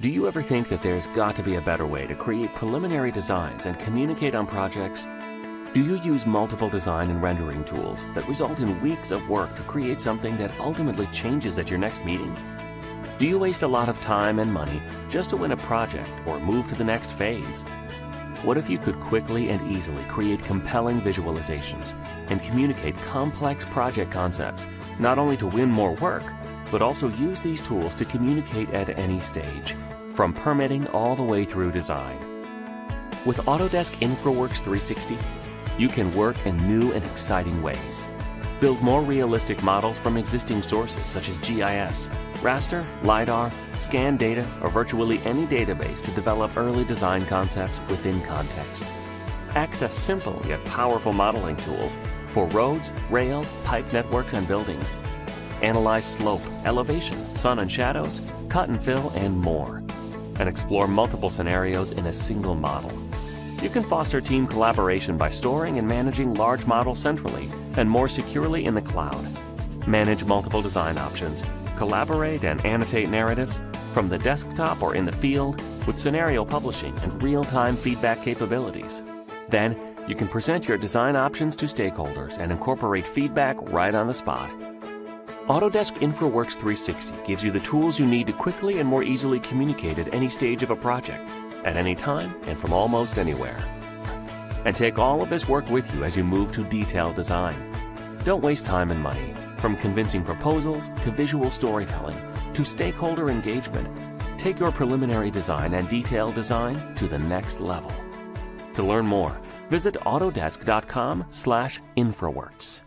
Do you ever think that there's got to be a better way to create preliminary designs and communicate on projects? Do you use multiple design and rendering tools that result in weeks of work to create something that ultimately changes at your next meeting? Do you waste a lot of time and money just to win a project or move to the next phase? What if you could quickly and easily create compelling visualizations and communicate complex project concepts, not only to win more work, but also use these tools to communicate at any stage, from permitting all the way through design? With Autodesk InfraWorks 360, you can work in new and exciting ways. Build more realistic models from existing sources such as GIS, raster, LiDAR, scan data, or virtually any database to develop early design concepts within context. Access simple yet powerful modeling tools for roads, rail, pipe networks, and buildings. Analyze slope, elevation, sun and shadows, cut and fill, and more. And explore multiple scenarios in a single model. You can foster team collaboration by storing and managing large models centrally and more securely in the cloud. Manage multiple design options, collaborate and annotate narratives from the desktop or in the field with scenario publishing and real-time feedback capabilities. Then, you can present your design options to stakeholders and incorporate feedback right on the spot. Autodesk InfraWorks 360 gives you the tools you need to quickly and more easily communicate at any stage of a project, at any time and from almost anywhere. And take all of this work with you as you move to detailed design. Don't waste time and money. From convincing proposals to visual storytelling to stakeholder engagement, take your preliminary design and detailed design to the next level. To learn more, visit autodesk.com/infraworks.